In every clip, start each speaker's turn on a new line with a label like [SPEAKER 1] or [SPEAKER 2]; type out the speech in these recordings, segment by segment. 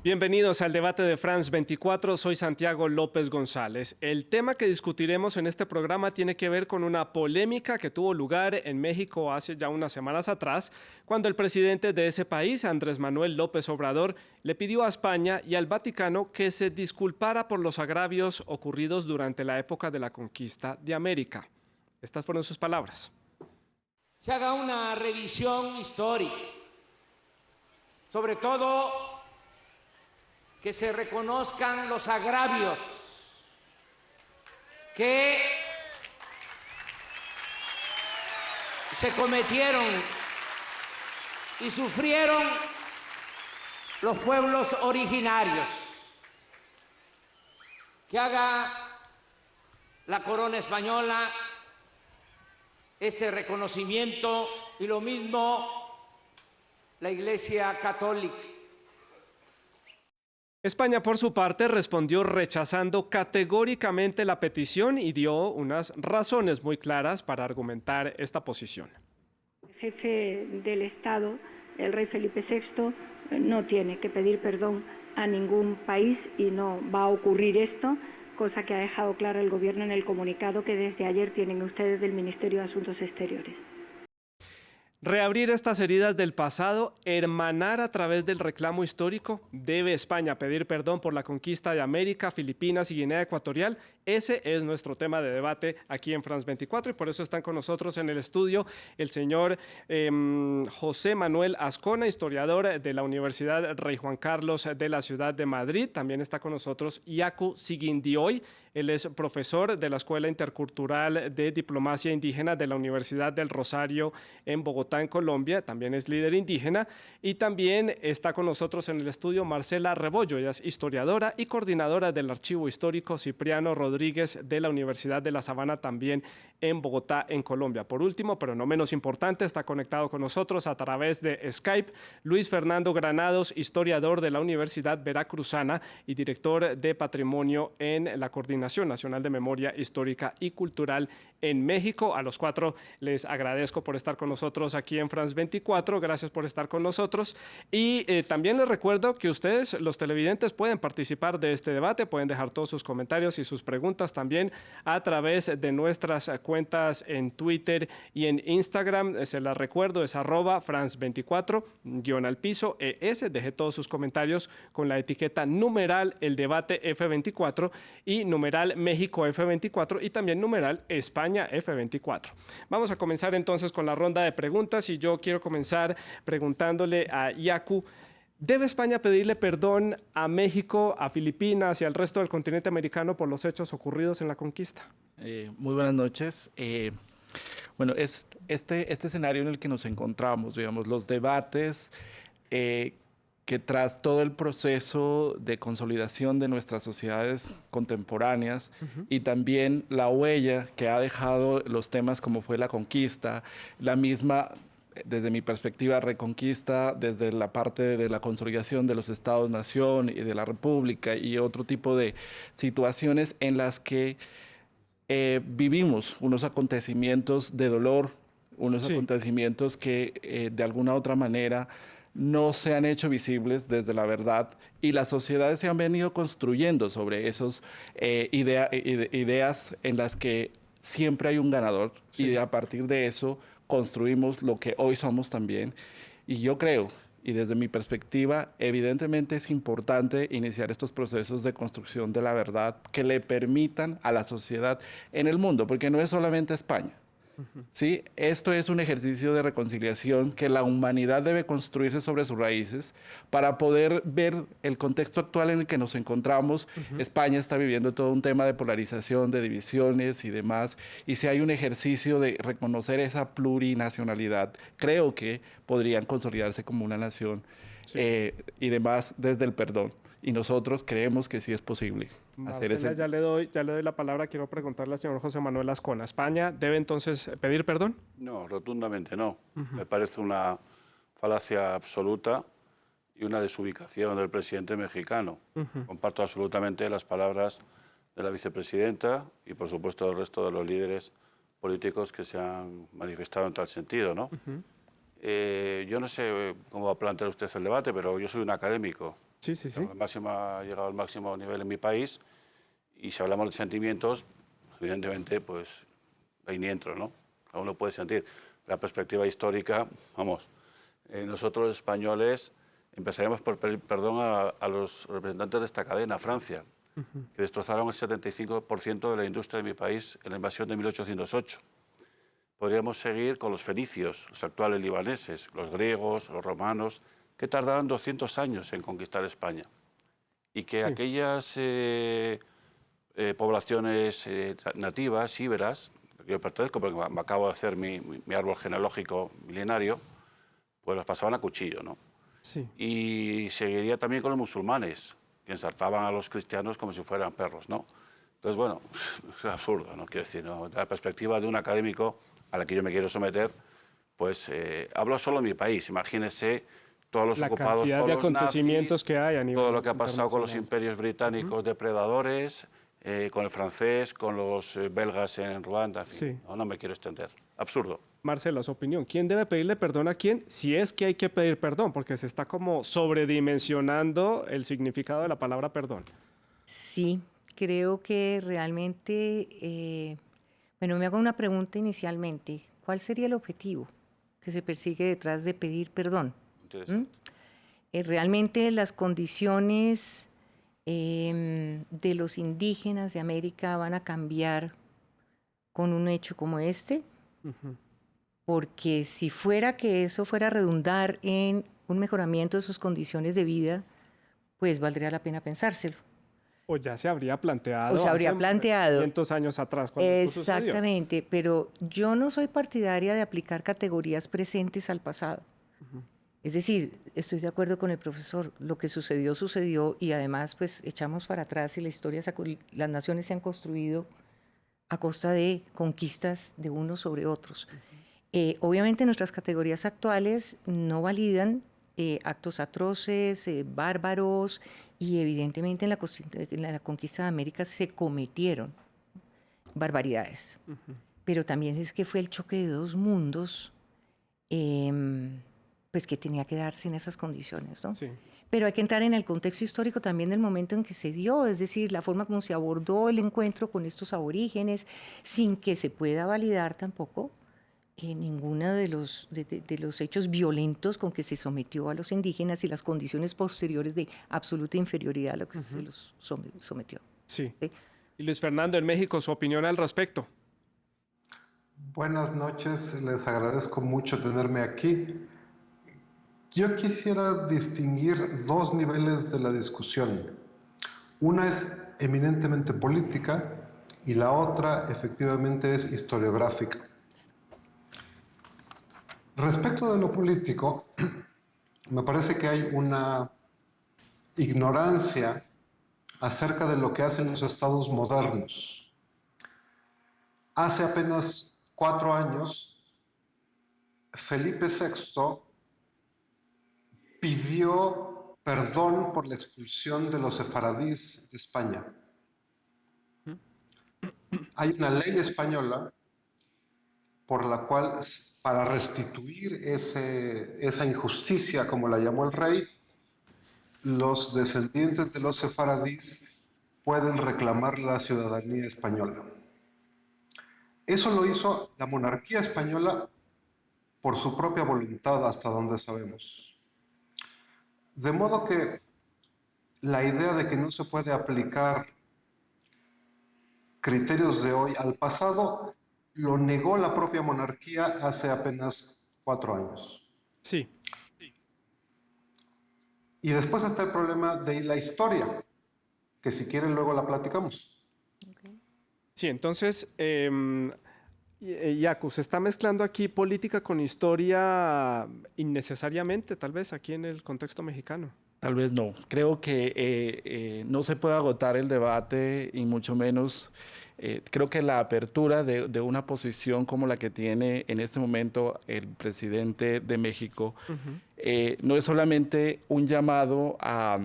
[SPEAKER 1] Bienvenidos al debate de France 24, soy Santiago López González. El tema que discutiremos en este programa tiene que ver con una polémica que tuvo lugar en México hace ya unas semanas atrás, cuando el presidente de ese país, Andrés Manuel López Obrador, le pidió a España y al Vaticano que se disculpara por los agravios ocurridos durante la época de la conquista de América. Estas fueron sus palabras.
[SPEAKER 2] Se haga una revisión histórica, sobre todo que se reconozcan los agravios que se cometieron y sufrieron los pueblos originarios, que haga la corona española este reconocimiento y lo mismo la Iglesia Católica.
[SPEAKER 1] España, por su parte, respondió rechazando categóricamente la petición y dio unas razones muy claras para argumentar esta posición.
[SPEAKER 3] El jefe del Estado, el rey Felipe VI, no tiene que pedir perdón a ningún país y no va a ocurrir esto, cosa que ha dejado claro el Gobierno en el comunicado que desde ayer tienen ustedes del Ministerio de Asuntos Exteriores.
[SPEAKER 1] Reabrir estas heridas del pasado, hermanar a través del reclamo histórico, ¿debe España pedir perdón por la conquista de América, Filipinas y Guinea Ecuatorial? Ese es nuestro tema de debate aquí en France 24 y por eso están con nosotros en el estudio el señor José Manuel Azcona, historiador de la Universidad Rey Juan Carlos de la ciudad de Madrid. También está con nosotros Yaku Siguindioy, él es profesor de la Escuela Intercultural de Diplomacia Indígena de la Universidad del Rosario en Bogotá, en Colombia, también es líder indígena, y también está con nosotros en el estudio Marcela Rebollo, ella es historiadora y coordinadora del Archivo Histórico Cipriano Rodríguez de la Universidad de La Sabana, también en Bogotá, en Colombia. Por último, pero no menos importante, está conectado con nosotros a través de Skype Luis Fernando Granados, historiador de la Universidad Veracruzana y director de Patrimonio en la Coordinación Nacional de Memoria Histórica y Cultural en México. A los cuatro les agradezco por estar con nosotros aquí en France 24, gracias por estar con nosotros y también les recuerdo que ustedes, los televidentes, pueden participar de este debate, pueden dejar todos sus comentarios y sus preguntas también a través de nuestras cuentas en Twitter y en Instagram, se las recuerdo, es @France24, _ ES, deje todos sus comentarios con la etiqueta numeral el debate F24 y numeral México F24 y también numeral España F24. Vamos a comenzar entonces con la ronda de preguntas y yo quiero comenzar preguntándole a Yaku, ¿debe España pedirle perdón a México, a Filipinas y al resto del continente americano por los hechos ocurridos en la conquista?
[SPEAKER 4] Muy buenas noches. Bueno, este escenario en el que nos encontramos, digamos, los debates que tras todo el proceso de consolidación de nuestras sociedades contemporáneas y también la huella que ha dejado los temas como fue la conquista, la misma, desde mi perspectiva, reconquista, desde la parte de la consolidación de los estados-nación y de la república y otro tipo de situaciones en las que vivimos unos acontecimientos de dolor, unos acontecimientos que de alguna u otra manera no se han hecho visibles desde la verdad y las sociedades se han venido construyendo sobre esas ideas en las que siempre hay un ganador y a partir de eso construimos lo que hoy somos también. Y yo creo, y desde mi perspectiva, evidentemente es importante iniciar estos procesos de construcción de la verdad que le permitan a la sociedad en el mundo, porque no es solamente España. ¿Sí? Esto es un ejercicio de reconciliación que la humanidad debe construirse sobre sus raíces para poder ver el contexto actual en el que nos encontramos. España está viviendo todo un tema de polarización, de divisiones y demás, y si hay un ejercicio de reconocer esa plurinacionalidad, creo que podrían consolidarse como una nación y demás desde el perdón. Y nosotros creemos que sí es posible hacer
[SPEAKER 1] Marcela, ya le doy la palabra. Quiero preguntarle al señor José Manuel Azcona. ¿España debe entonces pedir perdón?
[SPEAKER 5] No, rotundamente no. Me parece una falacia absoluta y una desubicación del presidente mexicano. Comparto absolutamente las palabras de la vicepresidenta y, por supuesto, del resto de los líderes políticos que se han manifestado en tal sentido, ¿no? Yo no sé cómo va a plantear usted el debate, pero yo soy un académico.
[SPEAKER 1] Sí, sí, sí.
[SPEAKER 5] Ha llegado al máximo nivel en mi país. Y si hablamos de sentimientos, evidentemente, pues ahí ni entro, ¿no? Cada uno puede sentir. La perspectiva histórica, vamos, nosotros los españoles empezaríamos por pedir perdón a los representantes de esta cadena, Francia, que destrozaron el 75% de la industria de mi país en la invasión de 1808. Podríamos seguir con los fenicios, los actuales libaneses, los griegos, los romanos, que tardaron 200 años en conquistar España. Y que
[SPEAKER 1] Sí.
[SPEAKER 5] aquellas poblaciones nativas, íberas, que yo pertenezco porque me acabo de hacer mi árbol genealógico milenario, pues las pasaban a cuchillo, ¿no?
[SPEAKER 1] Sí.
[SPEAKER 5] Y seguiría también con los musulmanes, que ensartaban a los cristianos como si fueran perros, ¿no? Entonces, bueno, es absurdo, ¿no? Quiero decir, ¿no? De la perspectiva de un académico a la que yo me quiero someter, pues hablo solo de mi país. Imagínese todos los
[SPEAKER 1] La
[SPEAKER 5] ocupados
[SPEAKER 1] cantidad
[SPEAKER 5] por
[SPEAKER 1] de
[SPEAKER 5] los
[SPEAKER 1] acontecimientos
[SPEAKER 5] nazis,
[SPEAKER 1] que hay a nivel
[SPEAKER 5] todo lo que ha pasado con los
[SPEAKER 1] internacional.
[SPEAKER 5] imperios británicos depredadores, con el francés, con los belgas en Ruanda, en fin,
[SPEAKER 1] Sí.
[SPEAKER 5] no me quiero extender. Absurdo.
[SPEAKER 1] Marcela, su opinión. ¿Quién debe pedirle perdón a quién? Si es que hay que pedir perdón, porque se está como sobredimensionando el significado de la palabra perdón.
[SPEAKER 6] Sí, creo que realmente, bueno, me hago una pregunta inicialmente. ¿Cuál sería el objetivo que se persigue detrás de pedir perdón?
[SPEAKER 5] Interesante.
[SPEAKER 6] Realmente las condiciones de los indígenas de América van a cambiar con un hecho como este, porque si fuera que eso fuera a redundar en un mejoramiento de sus condiciones de vida, pues valdría la pena pensárselo.
[SPEAKER 1] O ya se habría planteado.
[SPEAKER 6] O se habría
[SPEAKER 1] hace
[SPEAKER 6] planteado.
[SPEAKER 1] 500 años atrás, cuando esto sucedió.
[SPEAKER 6] Exactamente, pero yo no soy partidaria de aplicar categorías presentes al pasado. Es decir, estoy de acuerdo con el profesor, lo que sucedió, sucedió, y además pues echamos para atrás y la historia, las naciones se han construido a costa de conquistas de unos sobre otros. Obviamente nuestras categorías actuales no validan actos atroces, bárbaros, y evidentemente en la conquista de América se cometieron barbaridades. Pero también es que fue el choque de dos mundos, pues que tenía que darse en esas condiciones, ¿no?
[SPEAKER 1] Sí.
[SPEAKER 6] Pero hay que entrar en el contexto histórico también del momento en que se dio, es decir, la forma como se abordó el encuentro con estos aborígenes, sin que se pueda validar tampoco ninguno de los hechos violentos con que se sometió a los indígenas y las condiciones posteriores de absoluta inferioridad a lo que se los sometió.
[SPEAKER 1] Sí.
[SPEAKER 6] ¿Sí?
[SPEAKER 1] Y Luis Fernando, en México, su opinión al respecto.
[SPEAKER 7] Buenas noches, les agradezco mucho tenerme aquí. Yo quisiera distinguir dos niveles de la discusión. Una es eminentemente política y la otra efectivamente es historiográfica. Respecto de lo político, me parece que hay una ignorancia acerca de lo que hacen los estados modernos. Hace apenas 4 años, Felipe VI pidió perdón por la expulsión de los sefaradíes de España. Hay una ley española por la cual, para restituir esa injusticia, como la llamó el rey, los descendientes de los sefaradíes pueden reclamar la ciudadanía española. Eso lo hizo la monarquía española por su propia voluntad, hasta donde sabemos. De modo que la idea de que no se puede aplicar criterios de hoy al pasado lo negó la propia monarquía hace apenas 4 años.
[SPEAKER 1] Sí.
[SPEAKER 7] Y después está el problema de la historia, que si quieren luego la platicamos.
[SPEAKER 1] Sí, entonces, Yacu, se está mezclando aquí política con historia innecesariamente, tal vez, aquí en el contexto mexicano.
[SPEAKER 4] Tal vez no. Creo que no se puede agotar el debate y mucho menos creo que la apertura de una posición como la que tiene en este momento el presidente de México no es solamente un llamado a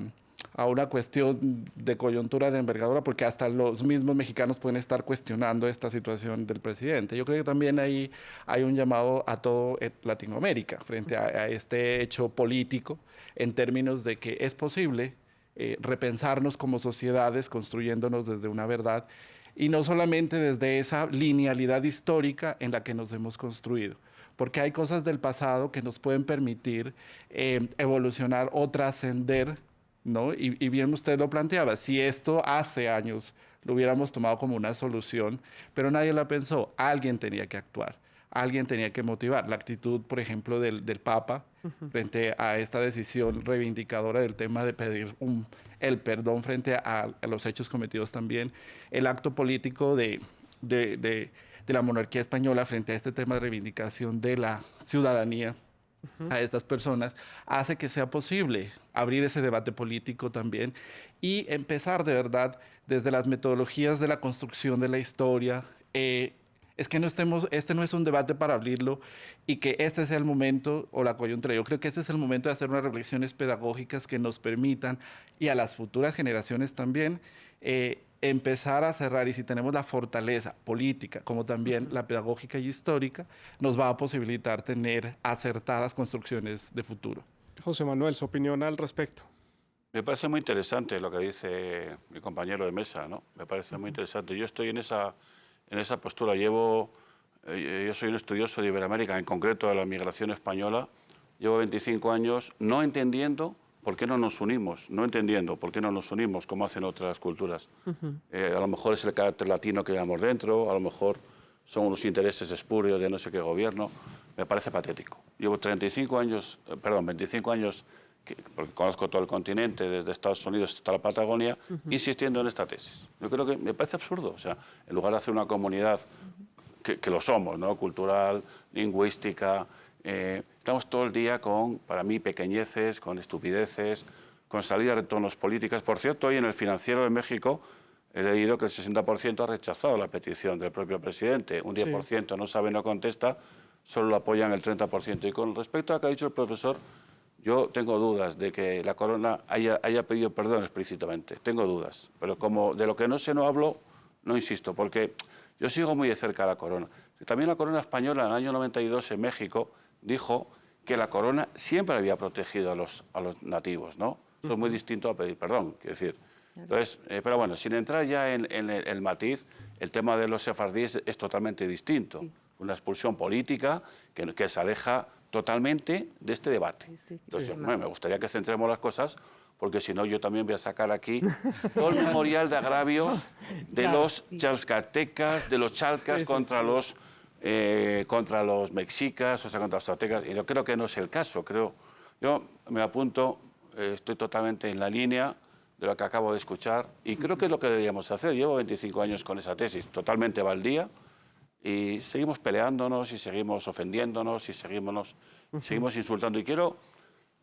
[SPEAKER 4] una cuestión de coyuntura de envergadura, porque hasta los mismos mexicanos pueden estar cuestionando esta situación del presidente. Yo creo que también ahí hay un llamado a todo Latinoamérica frente a este hecho político, en términos de que es posible repensarnos como sociedades, construyéndonos desde una verdad y no solamente desde esa linealidad histórica en la que nos hemos construido, porque hay cosas del pasado que nos pueden permitir evolucionar o trascender, ¿no? Y bien usted lo planteaba, si esto hace años lo hubiéramos tomado como una solución, pero nadie la pensó, alguien tenía que actuar. Alguien tenía que motivar. La actitud, por ejemplo, del Papa frente a esta decisión reivindicadora del tema de pedir el perdón frente a los hechos cometidos también. El acto político de la monarquía española frente a este tema de reivindicación de la ciudadanía a estas personas, hace que sea posible abrir ese debate político también y empezar de verdad desde las metodologías de la construcción de la historia. Es que este no es un debate para abrirlo y que este sea el momento o la coyuntura. Yo creo que este es el momento de hacer unas reflexiones pedagógicas que nos permitan, y a las futuras generaciones también, empezar a cerrar. Y si tenemos la fortaleza política, como también la pedagógica y histórica, nos va a posibilitar tener acertadas construcciones de futuro.
[SPEAKER 1] José Manuel, su opinión al respecto.
[SPEAKER 5] Me parece muy interesante lo que dice mi compañero de mesa, ¿no? Me parece muy interesante. Yo estoy en esa postura. Yo soy un estudioso de Iberoamérica, en concreto de la migración española. Llevo 25 años no entendiendo por qué no nos unimos, como hacen otras culturas. A lo mejor es el carácter latino que llevamos dentro, a lo mejor son unos intereses espurios de no sé qué gobierno. Me parece patético. Llevo 25 años, porque conozco todo el continente, desde Estados Unidos hasta la Patagonia, insistiendo en esta tesis. Yo creo que me parece absurdo. O sea, en lugar de hacer una comunidad, que lo somos, ¿no? Cultural, lingüística, estamos todo el día con, para mí, pequeñeces, con estupideces, con salidas de tonos políticas. Por cierto, hoy en el Financiero de México he leído que el 60% ha rechazado la petición del propio presidente. Un 10% no sabe, no contesta, solo lo apoyan el 30%. Y con respecto a lo que ha dicho el profesor, yo tengo dudas de que la corona haya pedido perdón explícitamente. Tengo dudas. Pero como de lo que no sé no hablo, no insisto, porque yo sigo muy de cerca a la corona. También la corona española en el año 92 en México dijo que la corona siempre había protegido a los nativos, ¿no? Eso es muy distinto a pedir perdón, quiero decir. Entonces, pero bueno, sin entrar ya en el matiz, el tema de los sefardíes es totalmente distinto. Fue una expulsión política que se aleja totalmente de este debate. Entonces, me gustaría que centremos las cosas, porque si no yo también voy a sacar aquí todo el memorial de agravios de los chalcatecas, de los chalcas contra los mexicas, o sea, contra los aztecas, y yo creo que no es el caso. Yo me apunto, estoy totalmente en la línea de lo que acabo de escuchar, y creo que es lo que deberíamos hacer. Llevo 25 años con esa tesis, totalmente baldía, y seguimos peleándonos, y seguimos ofendiéndonos, y seguimos insultando. Y quiero,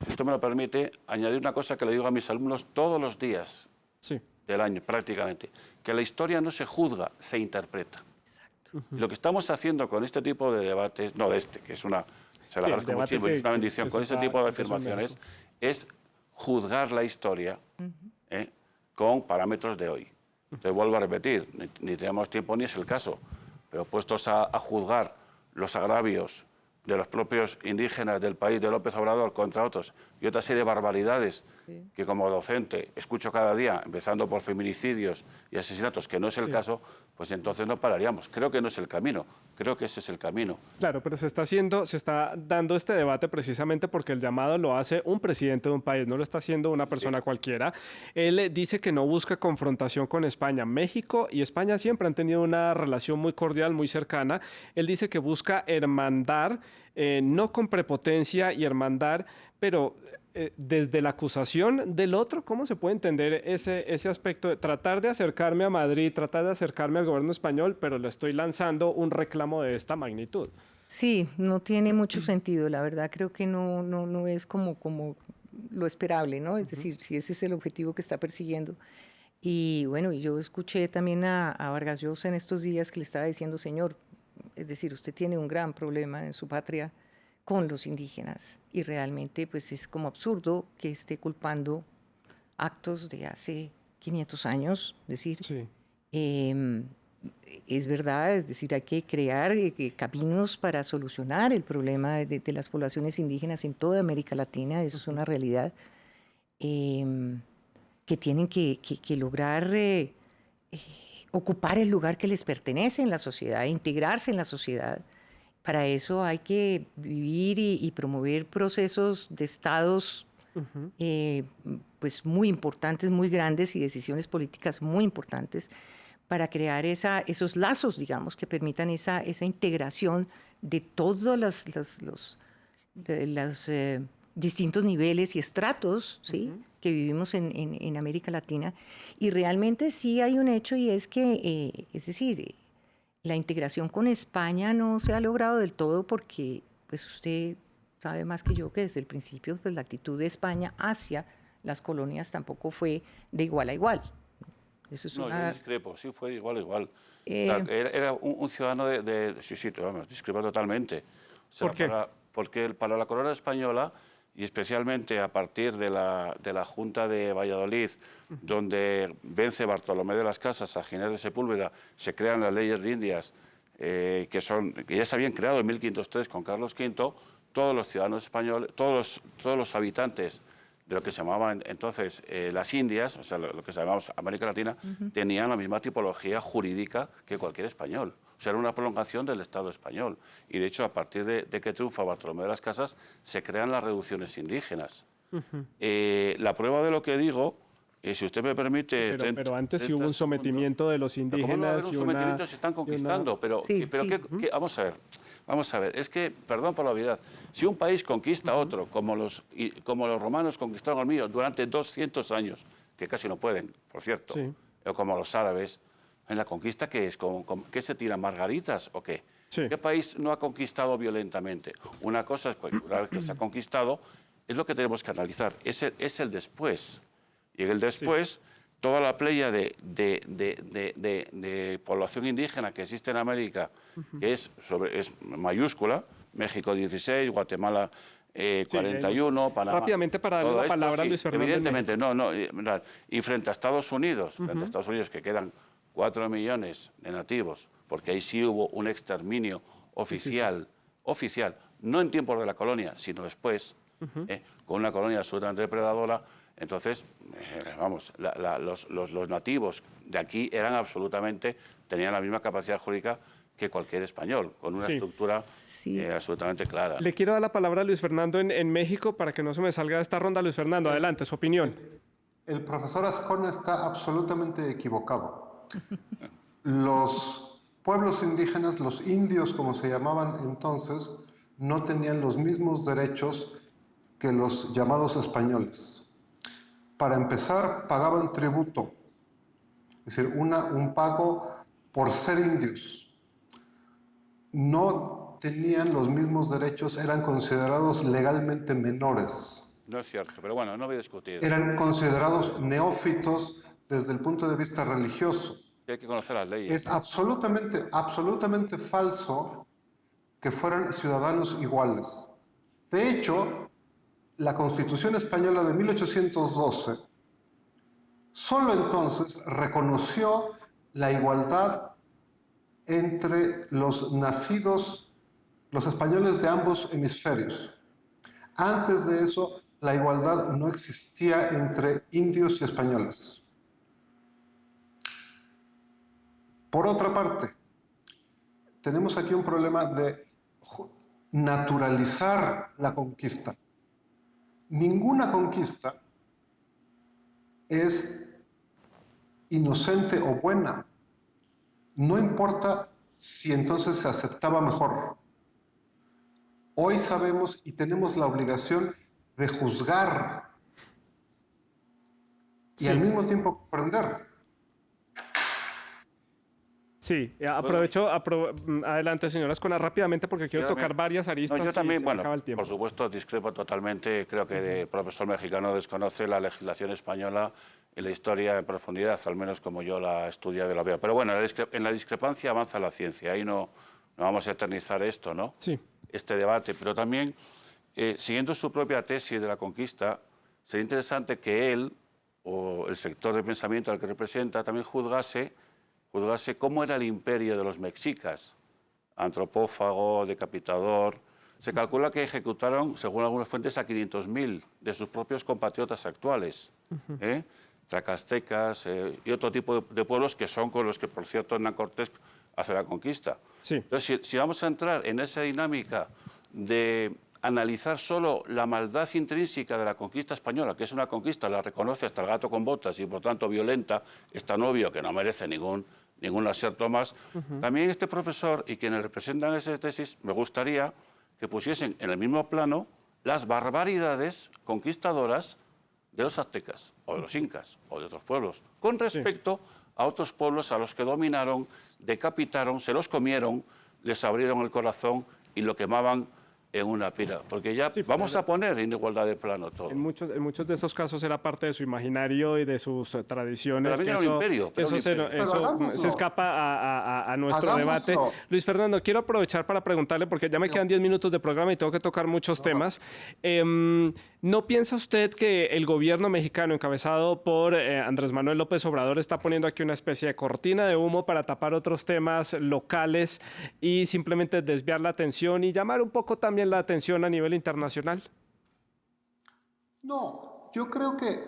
[SPEAKER 5] si esto me lo permite, añadir una cosa que le digo a mis alumnos todos los días del año, prácticamente, que la historia no se juzga, se interpreta. Exacto. Y lo que estamos haciendo con este tipo de debates, no de este, que es una, se lo agradezco muchísimo, es una bendición, con este tipo de afirmaciones, es juzgar la historia con parámetros de hoy. Te vuelvo a repetir, ni tenemos tiempo ni es el caso, pero puestos a juzgar los agravios de los propios indígenas del país de López Obrador contra otros y otra serie de barbaridades que como docente escucho cada día, empezando por feminicidios y asesinatos, que no es el caso, pues entonces no pararíamos. Creo que no es el camino, creo que ese es el camino.
[SPEAKER 1] Claro, pero se está dando este debate precisamente porque el llamado lo hace un presidente de un país, no lo está haciendo una persona cualquiera. Él dice que no busca confrontación con España. México y España siempre han tenido una relación muy cordial, muy cercana. Él dice que busca hermandar, no con prepotencia y hermandar, pero desde la acusación del otro. ¿Cómo se puede entender ese aspecto de tratar de acercarme a Madrid, tratar de acercarme al gobierno español, pero le estoy lanzando un reclamo de esta magnitud?
[SPEAKER 6] Sí, no tiene mucho sentido. La verdad creo que no es como lo esperable, ¿no? Es decir, si ese es el objetivo que está persiguiendo. Y bueno, yo escuché también a Vargas Llosa en estos días que le estaba diciendo, señor, es decir, usted tiene un gran problema en su patria con los indígenas y realmente pues es como absurdo que esté culpando actos de hace 500 años, es decir, es verdad, es decir, hay que crear caminos para solucionar el problema de las poblaciones indígenas en toda América Latina, eso es una realidad. que tienen que lograr ocupar el lugar que les pertenece en la sociedad, integrarse en la sociedad. Para eso hay que vivir y promover procesos de estados pues muy importantes, muy grandes, y decisiones políticas muy importantes para crear esos lazos, digamos, que permitan esa integración de todos los distintos niveles y estratos, ¿sí? Que vivimos en América Latina. Y realmente sí hay un hecho, y es que, es decir, la integración con España no se ha logrado del todo porque, pues usted sabe más que yo que desde el principio, pues la actitud de España hacia las colonias tampoco fue de igual a igual. Eso es
[SPEAKER 5] No,
[SPEAKER 6] una...
[SPEAKER 5] yo discrepo, sí fue igual, igual. O sea, era un ciudadano sí, vamos, discrepo totalmente. O sea,
[SPEAKER 1] ¿Por qué?
[SPEAKER 5] Porque para la corona española, y especialmente a partir de la Junta de Valladolid, donde vence Bartolomé de las Casas a Ginés de Sepúlveda, se crean las leyes de Indias, que ya se habían creado en 1503 con Carlos V, todos los ciudadanos españoles, todos los habitantes de lo que se llamaban entonces las Indias, o sea, lo que se llamaba América Latina, tenían la misma tipología jurídica que cualquier español. O sea, era una prolongación del Estado español. Y de hecho, a partir de que triunfa Bartolomé de las Casas, se crean las reducciones indígenas. La prueba de lo que digo, si usted me permite...
[SPEAKER 1] Pero antes sí hubo un sometimiento de los indígenas.
[SPEAKER 5] ¿Cómo no va a haber un sometimiento? Se están conquistando. Pero vamos a ver, es que, perdón por la obviedad, si un país conquista a otro, como los romanos conquistaron al mío durante 200 años, que casi no pueden, por cierto, o como los árabes, en la conquista, ¿qué es? ¿Qué se tiran, margaritas o qué?
[SPEAKER 1] Sí.
[SPEAKER 5] ¿Qué país no ha conquistado violentamente? Una cosa es, una vez que se ha conquistado, es lo que tenemos que analizar, es el después. Y en el después, toda la playa de población indígena que existe en América, que es mayúscula, México 16, Guatemala 41, Panamá...
[SPEAKER 1] Rápidamente para darle la palabra a Luis Fernando.
[SPEAKER 5] Evidentemente, no. Y frente a Estados Unidos, que quedan 4 millones de nativos, porque ahí sí hubo un exterminio oficial, no en tiempos de la colonia, sino después, con una colonia absolutamente depredadora. Entonces, vamos, los nativos de aquí tenían la misma capacidad jurídica que cualquier español, con una estructura absolutamente clara.
[SPEAKER 1] Le quiero dar la palabra a Luis Fernando en México para que no se me salga de esta ronda. Luis Fernando, adelante, su opinión.
[SPEAKER 7] El profesor Azcona está absolutamente equivocado. Los pueblos indígenas, los indios como se llamaban entonces, no tenían los mismos derechos que los llamados españoles. Para empezar, pagaban tributo, es decir, un pago por ser indios. No tenían los mismos derechos, eran considerados legalmente menores.
[SPEAKER 5] No es cierto, pero bueno, no voy a discutir.
[SPEAKER 7] Eran considerados neófitos desde el punto de vista religioso.
[SPEAKER 5] Hay que conocer las leyes.
[SPEAKER 7] Es absolutamente falso que fueran ciudadanos iguales. De hecho, la Constitución Española de 1812 solo entonces reconoció la igualdad entre los nacidos, los españoles de ambos hemisferios. Antes de eso, la igualdad no existía entre indios y españoles. Por otra parte, tenemos aquí un problema de naturalizar la conquista. Ninguna conquista es inocente o buena. No importa si entonces se aceptaba mejor. Hoy sabemos y tenemos la obligación de juzgar y al mismo tiempo comprender.
[SPEAKER 1] Sí, aprovecho, adelante, señora Azcona, rápidamente porque quiero tocar varias aristas.
[SPEAKER 5] Yo también, bueno,
[SPEAKER 1] acaba el tiempo.
[SPEAKER 5] por supuesto, discrepo totalmente. Creo que el profesor mexicano desconoce la legislación española y la historia en profundidad, al menos como yo la he estudiado y la veo. Pero bueno, en la discrepancia avanza la ciencia. Ahí no vamos a eternizar esto, ¿no?
[SPEAKER 1] Sí.
[SPEAKER 5] Este debate. Pero también, siguiendo su propia tesis de la conquista, sería interesante que él, o el sector de pensamiento al que representa, también juzgase cómo era el imperio de los mexicas, antropófago, decapitador. Se calcula que ejecutaron, según algunas fuentes, a 500.000 de sus propios compatriotas actuales. zacastecas y otro tipo de pueblos que son con los que, por cierto, Hernán Cortés hace la conquista.
[SPEAKER 1] Sí.
[SPEAKER 5] Entonces, si vamos a entrar en esa dinámica de analizar solo la maldad intrínseca de la conquista española, que es una conquista, la reconoce hasta el gato con botas y por tanto violenta, es tan obvio que no merece ningún acierto más. También este profesor y quienes representan esa tesis, me gustaría que pusiesen en el mismo plano las barbaridades conquistadoras de los aztecas, o de los incas, o de otros pueblos, con respecto a otros pueblos a los que dominaron, decapitaron, se los comieron, les abrieron el corazón y lo quemaban en una pira, porque ya vamos a poner en igualdad de plano todo.
[SPEAKER 1] En muchos de esos casos era parte de su imaginario y de sus tradiciones.
[SPEAKER 5] Pero era un imperio.
[SPEAKER 1] Eso se escapa a nuestro debate. Luis Fernando, quiero aprovechar para preguntarle, porque ya me quedan 10 minutos de programa y tengo que tocar muchos temas. ¿No piensa usted que el gobierno mexicano, encabezado por Andrés Manuel López Obrador, está poniendo aquí una especie de cortina de humo para tapar otros temas locales y simplemente desviar la atención y llamar un poco también la atención a nivel internacional?
[SPEAKER 7] No, yo creo que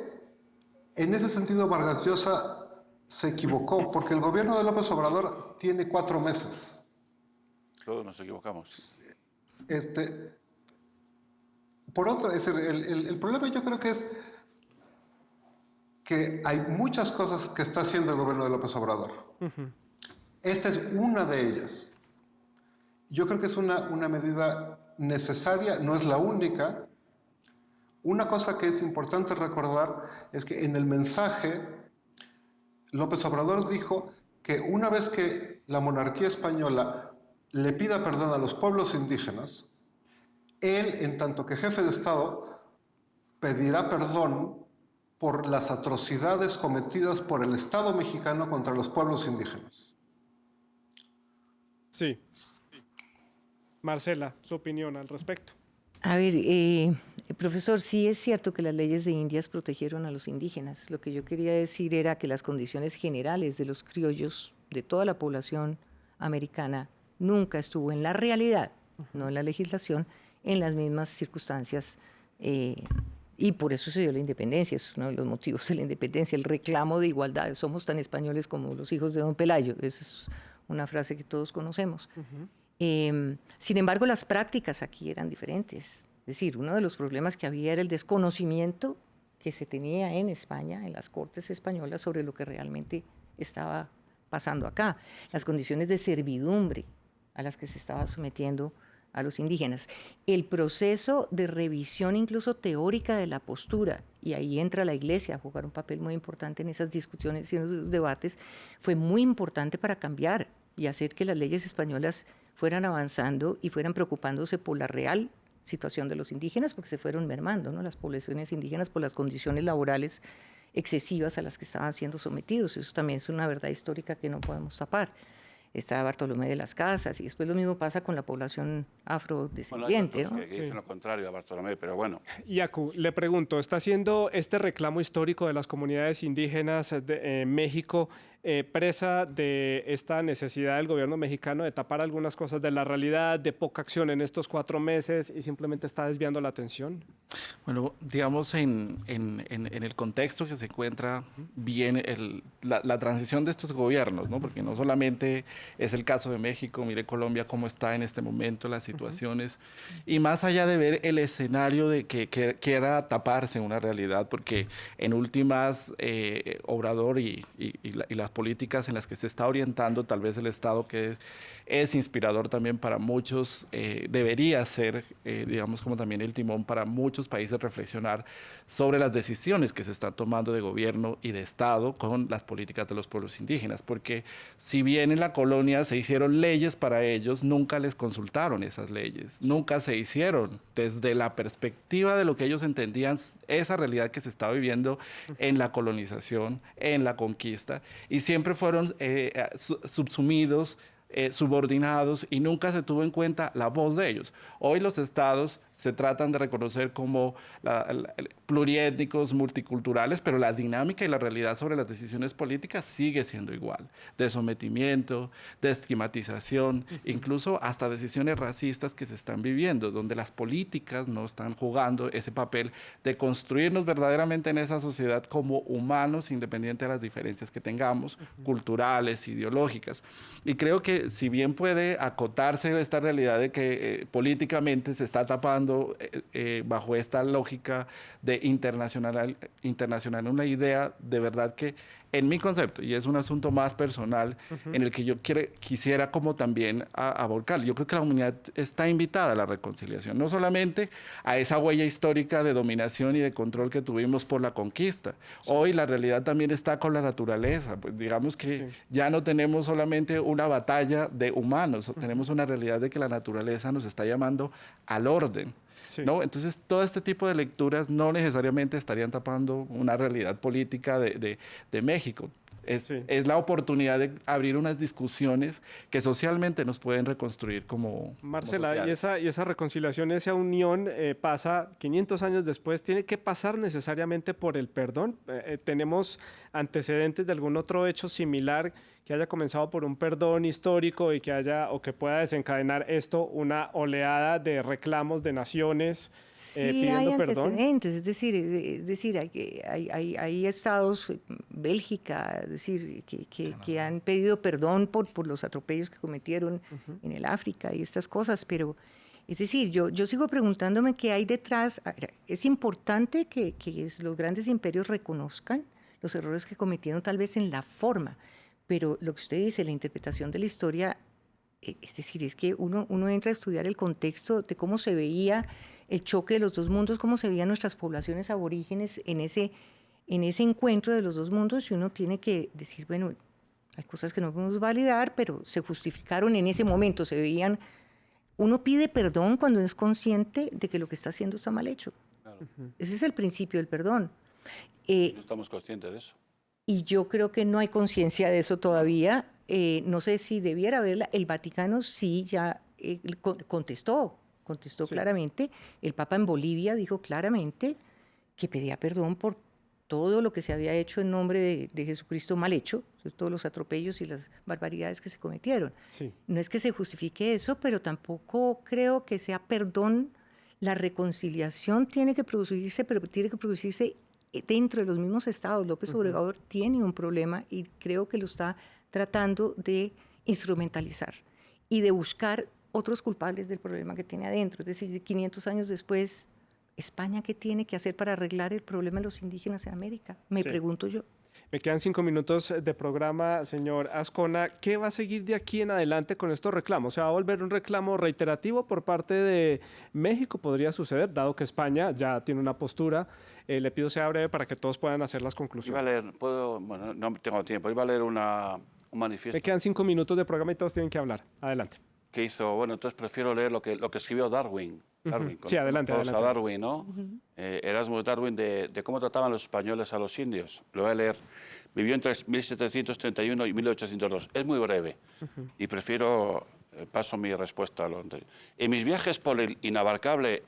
[SPEAKER 7] en ese sentido Vargas Llosa se equivocó, porque el gobierno de López Obrador tiene 4 meses.
[SPEAKER 5] Todos nos equivocamos.
[SPEAKER 7] Por otro, el problema yo creo que es que hay muchas cosas que está haciendo el gobierno de López Obrador. Esta es una de ellas. Yo creo que es una medida necesaria, no es la única. Una cosa que es importante recordar es que en el mensaje López Obrador dijo que una vez que la monarquía española le pida perdón a los pueblos indígenas, él, en tanto que jefe de Estado, pedirá perdón por las atrocidades cometidas por el Estado mexicano contra los pueblos indígenas.
[SPEAKER 1] Sí. Marcela, su opinión al respecto.
[SPEAKER 6] A ver, profesor, sí es cierto que las leyes de Indias protegieron a los indígenas. Lo que yo quería decir era que las condiciones generales de los criollos, de toda la población americana, nunca estuvo en la realidad, no en la legislación, en las mismas circunstancias. Y por eso se dio la independencia, es uno de los motivos de la independencia, el reclamo de igualdad. Somos tan españoles como los hijos de don Pelayo. Esa es una frase que todos conocemos. Sin embargo, las prácticas aquí eran diferentes. Es decir, uno de los problemas que había era el desconocimiento que se tenía en España, en las cortes españolas, sobre lo que realmente estaba pasando acá. Las condiciones de servidumbre a las que se estaba sometiendo a los indígenas. El proceso de revisión incluso teórica de la postura, y ahí entra la Iglesia a jugar un papel muy importante en esas discusiones y en esos debates, fue muy importante para cambiar y hacer que las leyes españolas fueran avanzando y fueran preocupándose por la real situación de los indígenas, porque se fueron mermando, ¿no?, las poblaciones indígenas por las condiciones laborales excesivas a las que estaban siendo sometidos. Eso también es una verdad histórica que no podemos tapar. Está Bartolomé de las Casas, y después lo mismo pasa con la población afrodescendiente.
[SPEAKER 5] Bueno, hay otros que dicen lo contrario a Bartolomé, pero bueno.
[SPEAKER 1] Yacu, le pregunto, ¿está haciendo este reclamo histórico de las comunidades indígenas de México presa de esta necesidad del gobierno mexicano de tapar algunas cosas de la realidad, de poca acción en estos 4 meses y simplemente está desviando la atención?
[SPEAKER 4] Bueno, digamos en el contexto que se encuentra bien la transición de estos gobiernos, ¿no? Porque no solamente es el caso de México, mire Colombia cómo está en este momento, las situaciones, y más allá de ver el escenario de que quiera taparse una realidad, porque en últimas Obrador y las políticas en las que se está orientando tal vez el Estado, que es inspirador también para muchos, debería ser, digamos, como también el timón para muchos países reflexionar sobre las decisiones que se están tomando de gobierno y de Estado con las políticas de los pueblos indígenas, porque si bien en la colonia se hicieron leyes para ellos, nunca les consultaron esas leyes, nunca se hicieron desde la perspectiva de lo que ellos entendían esa realidad que se estaba viviendo en la colonización, en la conquista, y siempre fueron subsumidos, subordinados, y nunca se tuvo en cuenta la voz de ellos. Hoy los estados se tratan de reconocer como pluriétnicos, multiculturales, pero la dinámica y la realidad sobre las decisiones políticas sigue siendo igual, de sometimiento, de estigmatización, incluso hasta decisiones racistas que se están viviendo, donde las políticas no están jugando ese papel de construirnos verdaderamente en esa sociedad como humanos, independiente de las diferencias que tengamos, culturales, ideológicas. Y creo que si bien puede acotarse esta realidad de que políticamente se está tapando bajo esta lógica de internacional una idea de verdad que en mi concepto, y es un asunto más personal, en el que yo quisiera como también a volcar. Yo creo que la humanidad está invitada a la reconciliación, no solamente a esa huella histórica de dominación y de control que tuvimos por la conquista. Sí. Hoy la realidad también está con la naturaleza. Pues digamos que ya no tenemos solamente una batalla de humanos, tenemos una realidad de que la naturaleza nos está llamando al orden. Sí. ¿No? Entonces, todo este tipo de lecturas no necesariamente estarían tapando una realidad política de México. Es la oportunidad de abrir unas discusiones que socialmente nos pueden reconstruir como
[SPEAKER 1] Marcela,
[SPEAKER 4] como
[SPEAKER 1] y esa reconciliación, esa unión pasa 500 años después, ¿tiene que pasar necesariamente por el perdón? ¿Tenemos antecedentes de algún otro hecho similar que haya comenzado por un perdón histórico y que haya o que pueda desencadenar esto una oleada de reclamos de naciones pidiendo
[SPEAKER 6] hay
[SPEAKER 1] perdón?
[SPEAKER 6] Antecedentes, es decir, hay estados, Bélgica, es decir, que han pedido perdón por los atropellos que cometieron en el África y estas cosas, pero es decir, yo sigo preguntándome qué hay detrás. Es importante que los grandes imperios reconozcan los errores que cometieron tal vez en la forma, pero lo que usted dice, la interpretación de la historia, es decir, es que uno entra a estudiar el contexto de cómo se veía el choque de los dos mundos, cómo se veían nuestras poblaciones aborígenes en ese encuentro de los dos mundos, y uno tiene que decir, bueno, hay cosas que no podemos validar, pero se justificaron en ese momento, se veían. Uno pide perdón cuando es consciente de que lo que está haciendo está mal hecho. Claro. Ese es el principio del perdón.
[SPEAKER 5] No estamos conscientes de eso.
[SPEAKER 6] Y yo creo que no hay conciencia de eso todavía. No sé si debiera haberla. El Vaticano sí ya contestó claramente. El Papa en Bolivia dijo claramente que pedía perdón por todo lo que se había hecho en nombre de Jesucristo mal hecho, todos los atropellos y las barbaridades que se cometieron. Sí. No es que se justifique eso, pero tampoco creo que sea perdón. La reconciliación tiene que producirse, pero tiene que producirse dentro de los mismos estados. López Obrador tiene un problema y creo que lo está tratando de instrumentalizar y de buscar otros culpables del problema que tiene adentro. Es decir, 500 años después, ¿España qué tiene que hacer para arreglar el problema de los indígenas en América? Me pregunto yo.
[SPEAKER 1] Me quedan 5 minutos de programa, señor Azcona. ¿Qué va a seguir de aquí en adelante con estos reclamos? ¿Se va a volver un reclamo reiterativo por parte de México? ¿Podría suceder, dado que España ya tiene una postura? Le pido sea breve para que todos puedan hacer las conclusiones.
[SPEAKER 5] Iba a leer, bueno, no tengo tiempo, iba a leer un manifiesto.
[SPEAKER 1] Me quedan 5 minutos de programa y todos tienen que hablar. Adelante.
[SPEAKER 5] Que hizo, bueno, entonces prefiero leer lo que escribió Darwin.
[SPEAKER 1] Sí, adelante.
[SPEAKER 5] A Darwin, ¿no? Erasmus Darwin, de cómo trataban los españoles a los indios. Lo voy a leer. Vivió entre 1731 y 1802. Es muy breve y prefiero, paso mi respuesta a lo anterior. En mis viajes por el inabarcable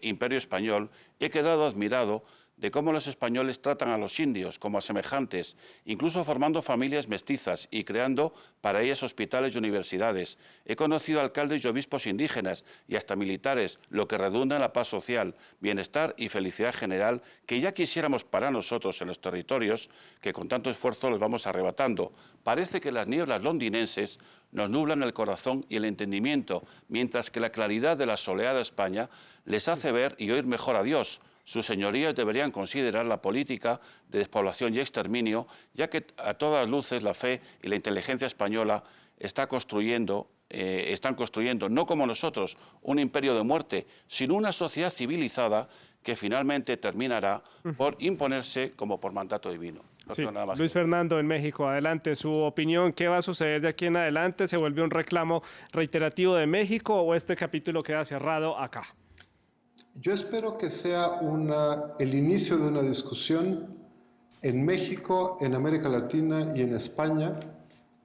[SPEAKER 5] imperio español he quedado admirado de cómo los españoles tratan a los indios como a semejantes, incluso formando familias mestizas y creando para ellas hospitales y universidades. He conocido alcaldes y obispos indígenas y hasta militares, lo que redunda en la paz social, bienestar y felicidad general que ya quisiéramos para nosotros en los territorios que con tanto esfuerzo los vamos arrebatando. Parece que las nieblas londinenses nos nublan el corazón y el entendimiento, mientras que la claridad de la soleada España les hace ver y oír mejor a Dios. Sus señorías deberían considerar la política de despoblación y exterminio, ya que a todas luces la fe y la inteligencia española están construyendo, no como nosotros, un imperio de muerte, sino una sociedad civilizada que finalmente terminará por imponerse como por mandato divino. No
[SPEAKER 1] sí.
[SPEAKER 5] nada más
[SPEAKER 1] Luis Fernando en México, adelante, su opinión, ¿qué va a suceder de aquí en adelante? ¿Se vuelve un reclamo reiterativo de México o este capítulo queda cerrado acá?
[SPEAKER 7] Yo espero que sea el inicio de una discusión en México, en América Latina y en España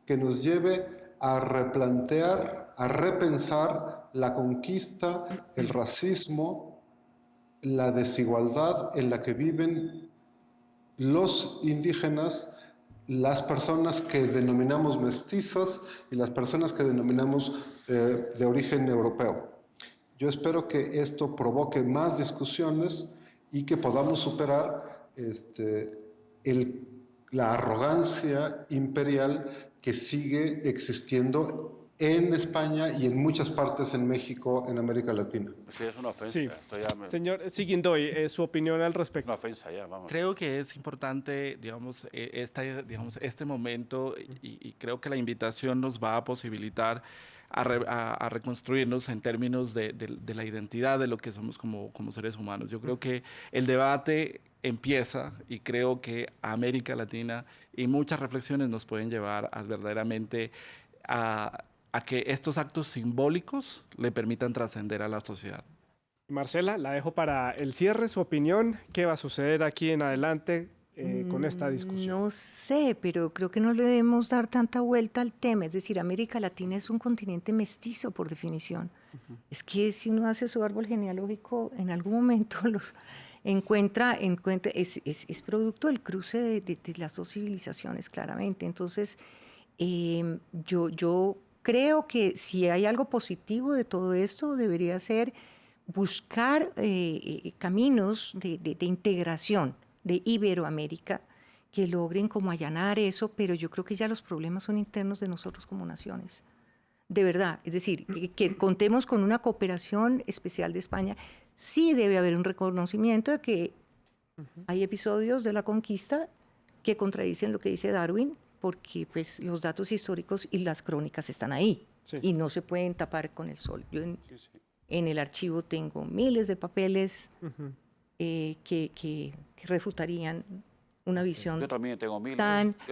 [SPEAKER 7] que nos lleve a replantear, a repensar la conquista, el racismo, la desigualdad en la que viven los indígenas, las personas que denominamos mestizos y las personas que denominamos de origen europeo. Yo espero que esto provoque más discusiones y que podamos superar la arrogancia imperial que sigue existiendo en España y en muchas partes en México, en América Latina.
[SPEAKER 5] Esto ya es una ofensa.
[SPEAKER 1] Sí.
[SPEAKER 5] Esto ya
[SPEAKER 1] Señor Siguindoy, su opinión al
[SPEAKER 5] es
[SPEAKER 1] respecto.
[SPEAKER 5] una ofensa ya, vamos.
[SPEAKER 4] Creo que es importante, digamos, este momento y creo que la invitación nos va a posibilitar a reconstruirnos en términos de la identidad de lo que somos como seres humanos. Yo creo que el debate empieza y creo que América Latina y muchas reflexiones nos pueden llevar a verdaderamente a que estos actos simbólicos le permitan trascender a la sociedad.
[SPEAKER 1] Marcela, la dejo para el cierre, su opinión. ¿Qué va a suceder aquí en adelante con esta discusión?
[SPEAKER 6] No sé, pero creo que no le debemos dar tanta vuelta al tema. Es decir, América Latina es un continente mestizo por definición. Es que si uno hace su árbol genealógico, en algún momento es producto del cruce de las dos civilizaciones, claramente. Entonces, yo creo que si hay algo positivo de todo esto, debería ser buscar caminos de integración de Iberoamérica que logren como allanar eso, pero yo creo que ya los problemas son internos de nosotros como naciones. De verdad, es decir, que contemos con una cooperación especial de España. Sí debe haber un reconocimiento de que hay episodios de la conquista que contradicen lo que dice Darwin, porque pues, los datos históricos y las crónicas están ahí y no se pueden tapar con el sol. Yo en el archivo tengo miles de papeles que refutarían una visión.
[SPEAKER 5] Yo también tengo miles.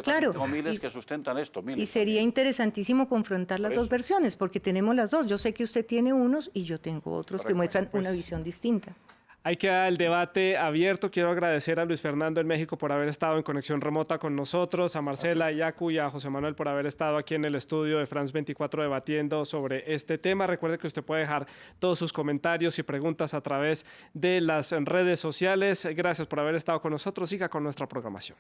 [SPEAKER 6] Claro,
[SPEAKER 5] miles que sustentan esto.
[SPEAKER 6] Y sería interesantísimo confrontar las dos versiones, porque tenemos las dos. Yo sé que usted tiene unos y yo tengo otros que muestran una visión distinta.
[SPEAKER 1] Ahí queda el debate abierto. Quiero agradecer a Luis Fernando en México por haber estado en conexión remota con nosotros, a Marcela, a Yacu y a José Manuel por haber estado aquí en el estudio de France 24 debatiendo sobre este tema. Recuerde que usted puede dejar todos sus comentarios y preguntas a través de las redes sociales. Gracias por haber estado con nosotros. Siga con nuestra programación.